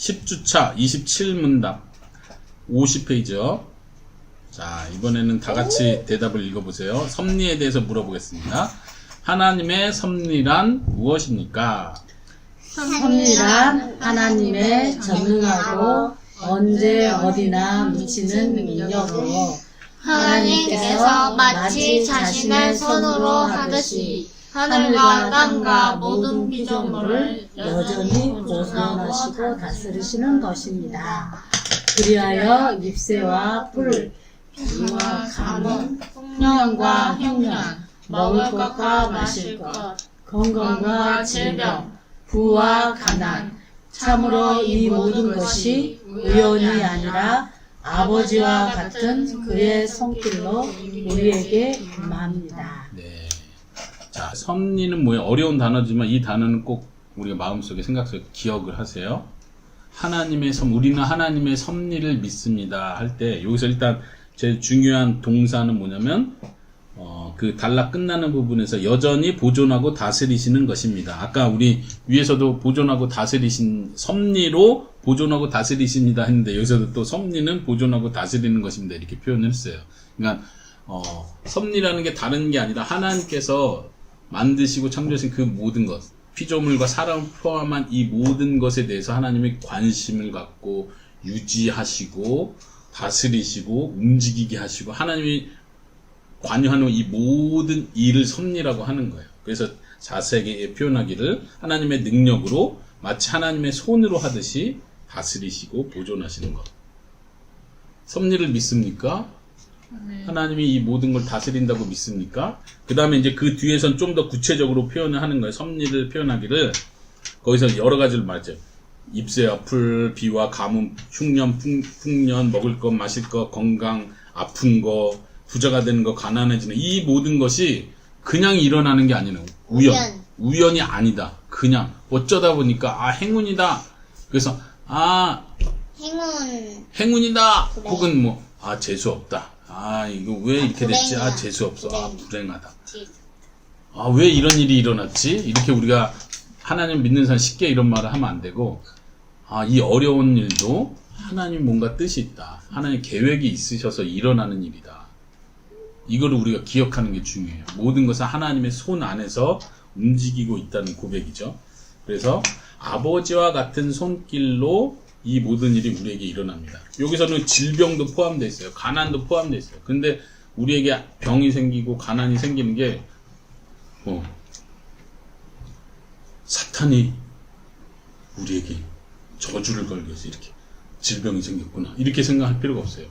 10주차 27문답 50페이지요. 자, 이번에는 다 같이 대답을 읽어보세요. 섭리에 대해서 물어보겠습니다. 하나님의 섭리란 무엇입니까? 섭리란 하나님의 전능하고 언제 어디나 미치는 능력으로 하나님께서 마치 자신의 손으로 하듯이 하늘과 땅과 모든 피조물을 여전히 보존하시고 다스리시는 것입니다. 그리하여 잎새와 풀, 비와 가뭄, 풍년과 흉년, 먹을 것과 마실 것, 건강과 질병, 부와 가난, 참으로 이 모든 것이 우연이 아니라 아버지와 같은 그의 손길로 우리에게 임합니다. 네. 자, 섭리는 뭐예요? 어려운 단어지만 이 단어는 꼭 우리가 마음속에 생각 속에 기억을 하세요. 하나님의 우리는 하나님의 섭리를 믿습니다 할 때 여기서 일단 제일 중요한 동사는 뭐냐면 그 단락 끝나는 부분에서 여전히 보존하고 다스리시는 것입니다. 아까 우리 위에서도 보존하고 다스리신 섭리로 보존하고 다스리십니다 했는데 여기서도 또 섭리는 보존하고 다스리는 것입니다 이렇게 표현을 했어요. 그러니까 섭리라는 게 다른 게 아니라 하나님께서 만드시고 창조하신 그 모든 것, 피조물과 사람을 포함한 이 모든 것에 대해서 하나님이 관심을 갖고 유지하시고 다스리시고 움직이게 하시고 하나님이 관여하는 이 모든 일을 섭리라고 하는 거예요. 그래서 자세하게 표현하기를 하나님의 능력으로 마치 하나님의 손으로 하듯이 다스리시고 보존하시는 것. 섭리를 믿습니까? 하나님이 이 모든 걸 다스린다고 믿습니까? 그 다음에 이제 그 뒤에선 좀 더 구체적으로 표현을 하는 거예요. 섭리를 표현하기를 거기서 여러 가지를 말하죠. 잎새와 풀, 비와 가뭄, 흉년, 풍년, 먹을 것, 마실 것, 건강, 아픈 거, 부자가 되는 거, 가난해지는 이 모든 것이 그냥 일어나는 게 아니에요. 우연이 아니다. 그냥 어쩌다 보니까 행운이다. 그래서 행운이다. 그래. 혹은 뭐 재수 없다. 이거 왜 이렇게 됐지? 재수 없어. 불행하다. 왜 이런 일이 일어났지? 이렇게 우리가 하나님 믿는 사람 쉽게 이런 말을 하면 안 되고 이 어려운 일도 하나님 뭔가 뜻이 있다. 하나님 계획이 있으셔서 일어나는 일이다. 이거를 우리가 기억하는 게 중요해요. 모든 것은 하나님의 손 안에서 움직이고 있다는 고백이죠. 그래서 아버지와 같은 손길로 이 모든 일이 우리에게 일어납니다. 여기서는 질병도 포함되어 있어요. 가난도 포함되어 있어요. 근데 우리에게 병이 생기고 가난이 생기는 게 사탄이 우리에게 저주를 걸기 위해서 이렇게 질병이 생겼구나 이렇게 생각할 필요가 없어요.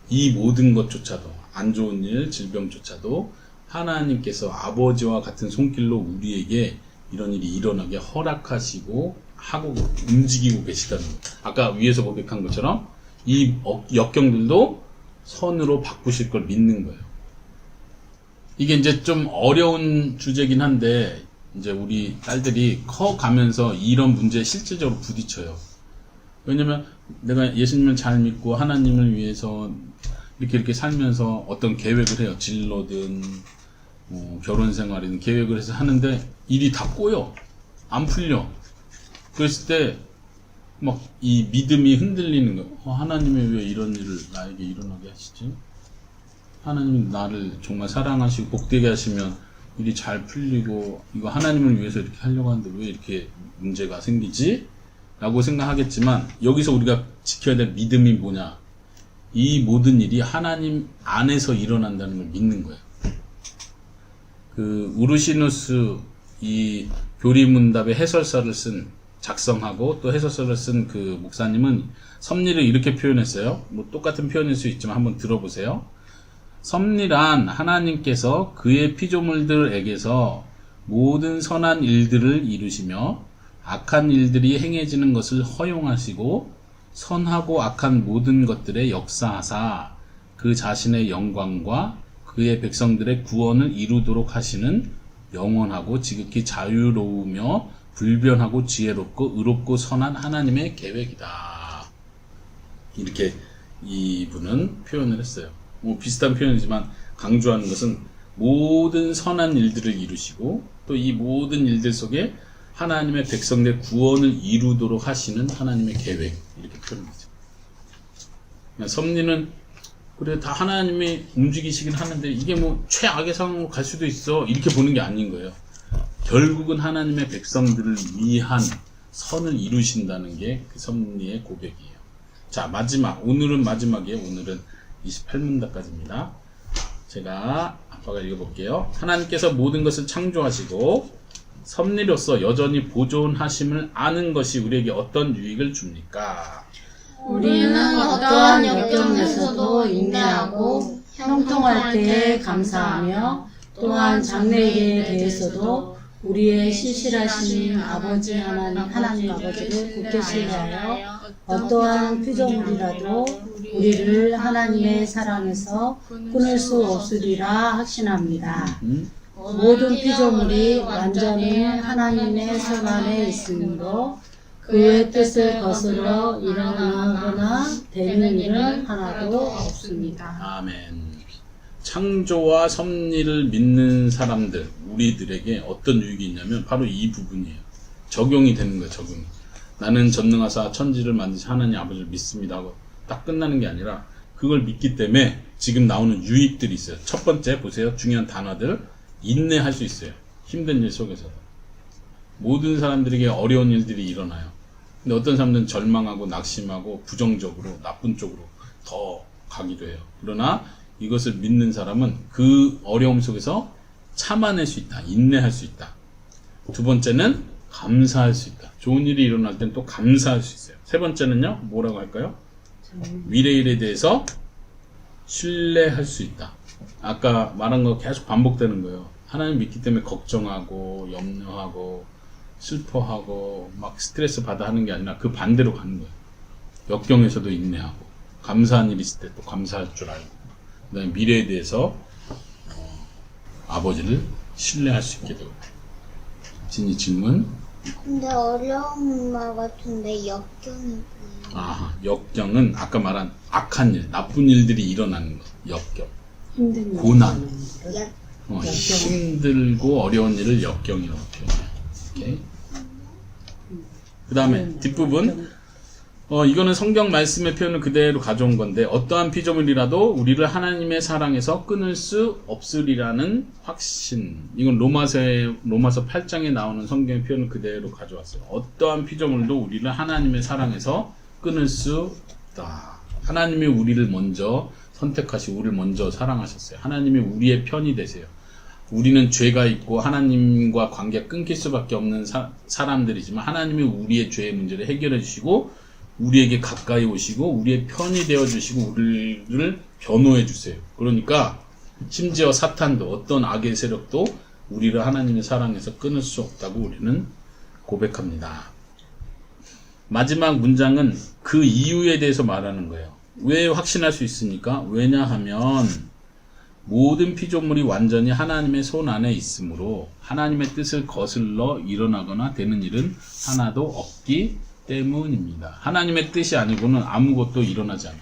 이 모든 것조차도 안 좋은 일, 질병조차도 하나님께서 아버지와 같은 손길로 우리에게 이런 일이 일어나게 허락하시고 하고 움직이고 계시다는 것. 아까 위에서 고백한 것처럼 이 역경들도 선으로 바꾸실 걸 믿는 거예요. 이게 이제 좀 어려운 주제긴 한데 이제 우리 딸들이 커가면서 이런 문제에 실질적으로 부딪혀요. 왜냐면 내가 예수님을 잘 믿고 하나님을 위해서 이렇게 살면서 어떤 계획을 해요. 진로든 결혼 생활이든 계획을 해서 하는데 일이 다 꼬여. 안 풀려. 그랬을 때 막 이 믿음이 흔들리는 거예요. 하나님이 왜 이런 일을 나에게 일어나게 하시지? 하나님이 나를 정말 사랑하시고 복되게 하시면 일이 잘 풀리고 이거 하나님을 위해서 이렇게 하려고 하는데 왜 이렇게 문제가 생기지? 라고 생각하겠지만 여기서 우리가 지켜야 될 믿음이 뭐냐? 이 모든 일이 하나님 안에서 일어난다는 걸 믿는 거예요. 그 우르시누스 이 교리문답의 해설서를 작성하고 또 해설서를 쓴 그 목사님은 섭리를 이렇게 표현했어요. 뭐 똑같은 표현일 수 있지만 한번 들어보세요. 섭리란 하나님께서 그의 피조물들에게서 모든 선한 일들을 이루시며 악한 일들이 행해지는 것을 허용하시고 선하고 악한 모든 것들에 역사하사 그 자신의 영광과 그의 백성들의 구원을 이루도록 하시는 영원하고 지극히 자유로우며 불변하고 지혜롭고 의롭고 선한 하나님의 계획이다. 이렇게 이분은 표현을 했어요. 비슷한 표현이지만 강조하는 것은 모든 선한 일들을 이루시고 또 이 모든 일들 속에 하나님의 백성들 구원을 이루도록 하시는 하나님의 계획 이렇게 표현하죠. 섭리는 그래 다 하나님이 움직이시긴 하는데 이게 뭐 최악의 상황으로 갈 수도 있어 이렇게 보는 게 아닌 거예요. 결국은 하나님의 백성들을 위한 선을 이루신다는 게 그 섭리의 고백이에요. 자, 마지막 오늘은 마지막이에요. 오늘은 28문답까지입니다. 제가 아빠가 읽어볼게요. 하나님께서 모든 것을 창조하시고 섭리로서 여전히 보존하심을 아는 것이 우리에게 어떤 유익을 줍니까? 우리는 어떠한 역경에서도 인내하고 형통할 때에 감사하며 또한 장래에 대해서도 우리의 신실하신 아버지 하나님 아버지를 굳게 신뢰하여 어떠한 피조물이라도 우리를 하나님의 사랑에서 끊을 수 없으리라 확신합니다. 모든 피조물이 완전히 하나님의 손 안에 있으므로 그의 뜻을 거스러 일어나거나 되는 일은 하나도 없습니다. 아멘. 창조와 섭리를 믿는 사람들, 우리들에게 어떤 유익이 있냐면 바로 이 부분이에요. 적용이 되는 거예요. 적용이. 나는 전능하사 천지를 만드신 하나님 아버지를 믿습니다 하고 딱 끝나는 게 아니라 그걸 믿기 때문에 지금 나오는 유익들이 있어요. 첫 번째 보세요. 중요한 단어들. 인내할 수 있어요. 힘든 일 속에서도. 모든 사람들에게 어려운 일들이 일어나요. 근데 어떤 사람들은 절망하고 낙심하고 부정적으로 나쁜 쪽으로 더 가기도 해요. 그러나 이것을 믿는 사람은 그 어려움 속에서 참아낼 수 있다. 인내할 수 있다. 두 번째는 감사할 수 있다. 좋은 일이 일어날 땐 또 감사할 수 있어요. 세 번째는요. 뭐라고 할까요? 미래일에 대해서 신뢰할 수 있다. 아까 말한 거 계속 반복되는 거예요. 하나님 믿기 때문에 걱정하고 염려하고 슬퍼하고 막 스트레스 받아 하는 게 아니라 그 반대로 가는 거예요. 역경에서도 인내하고 감사한 일이 있을 때 또 감사할 줄 알고 그다음에 미래에 대해서 아버지를 신뢰할 수 있게 되고. 진이 질문? 근데 어려운 말 같은데 역경이 뭐예요? 아, 역경은 아까 말한 악한 일, 나쁜 일들이 일어나는 거. 역경. 힘든 일. 고난. 약 힘들고 어려운 일을 역경이라고 표현해요. 오케이. 그 다음에 뒷부분. 이거는 성경 말씀의 표현을 그대로 가져온 건데 어떠한 피조물이라도 우리를 하나님의 사랑에서 끊을 수 없으리라는 확신. 이건 로마서 8장에 나오는 성경의 표현을 그대로 가져왔어요. 어떠한 피조물도 우리를 하나님의 사랑에서 끊을 수 없다. 하나님이 우리를 먼저 선택하시고 우리를 먼저 사랑하셨어요. 하나님이 우리의 편이 되세요. 우리는 죄가 있고 하나님과 관계가 끊길 수밖에 없는 사람들이지만 하나님이 우리의 죄의 문제를 해결해 주시고 우리에게 가까이 오시고 우리의 편이 되어주시고 우리를 변호해 주세요. 그러니까 심지어 사탄도 어떤 악의 세력도 우리를 하나님의 사랑에서 끊을 수 없다고 우리는 고백합니다. 마지막 문장은 그 이유에 대해서 말하는 거예요. 왜 확신할 수 있습니까? 왜냐하면 모든 피조물이 완전히 하나님의 손 안에 있으므로 하나님의 뜻을 거슬러 일어나거나 되는 일은 하나도 없기 때문입니다. 하나님의 뜻이 아니고는 아무것도 일어나지 않아요.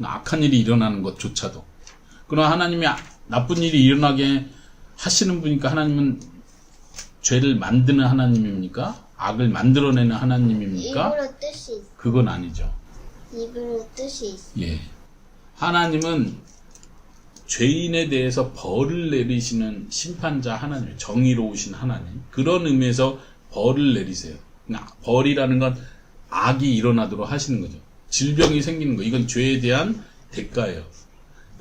악한 일이 일어나는 것조차도. 그러나 하나님이 나쁜 일이 일어나게 하시는 분이니까 하나님은 죄를 만드는 하나님입니까? 악을 만들어내는 하나님입니까? 입으로 뜻이 있어. 그건 아니죠. 입으로 뜻이 있어. 예. 하나님은 죄인에 대해서 벌을 내리시는 심판자 하나님, 정의로우신 하나님. 그런 의미에서 벌을 내리세요. 벌이라는 건 악이 일어나도록 하시는 거죠. 질병이 생기는 거. 이건 죄에 대한 대가예요.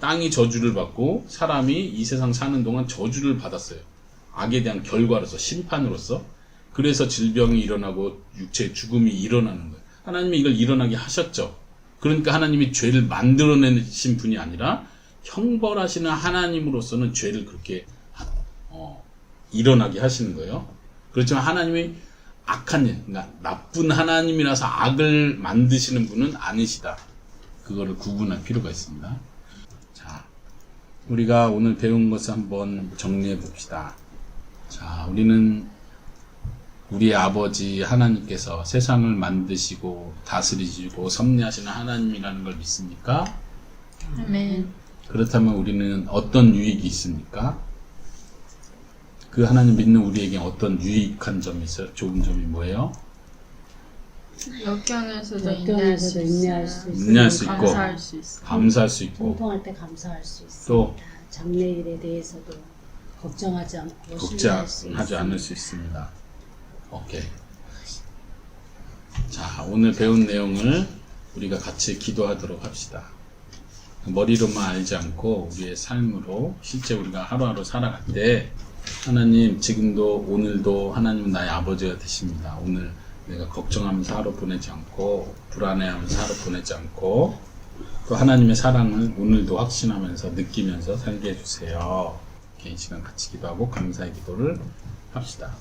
땅이 저주를 받고 사람이 이 세상 사는 동안 저주를 받았어요. 악에 대한 결과로서, 심판으로서. 그래서 질병이 일어나고 육체의 죽음이 일어나는 거예요. 하나님이 이걸 일어나게 하셨죠. 그러니까 하나님이 죄를 만들어내신 분이 아니라 형벌하시는 하나님으로서는 죄를 그렇게 일어나게 하시는 거예요. 그렇지만 하나님이 악한 일, 그러니까 나쁜 하나님이라서 악을 만드시는 분은 아니시다. 그거를 구분할 필요가 있습니다. 자, 우리가 오늘 배운 것을 한번 정리해 봅시다. 자, 우리는 우리의 아버지 하나님께서 세상을 만드시고 다스리시고 섭리하시는 하나님이라는 걸 믿습니까? 아멘. 그렇다면 우리는 어떤 유익이 있습니까? 그 하나님 믿는 우리에게 어떤 유익한 점이 있어요? 좋은 점이 뭐예요? 역경에서도 역경에서도 인내할 수 있고, 인내할 수 있고, 감사할 수 있어. 감사할 수 있고, 형통할 때 감사할 수 있습니다. 또 장래일에 대해서도 걱정하지 않고 신뢰할 수 걱정하지 있습니다. 않을 수 있습니다. 오케이. 자, 오늘 배운 내용을 우리가 같이 기도하도록 합시다. 머리로만 알지 않고 우리의 삶으로 실제 우리가 하루하루 살아갈 때 하나님 지금도 오늘도 하나님은 나의 아버지가 되십니다. 오늘 내가 걱정하면서 하루 보내지 않고 불안해하면서 하루 보내지 않고 또 하나님의 사랑을 오늘도 확신하면서 느끼면서 살게 해주세요. 개인 시간 같이 기도하고 감사의 기도를 합시다.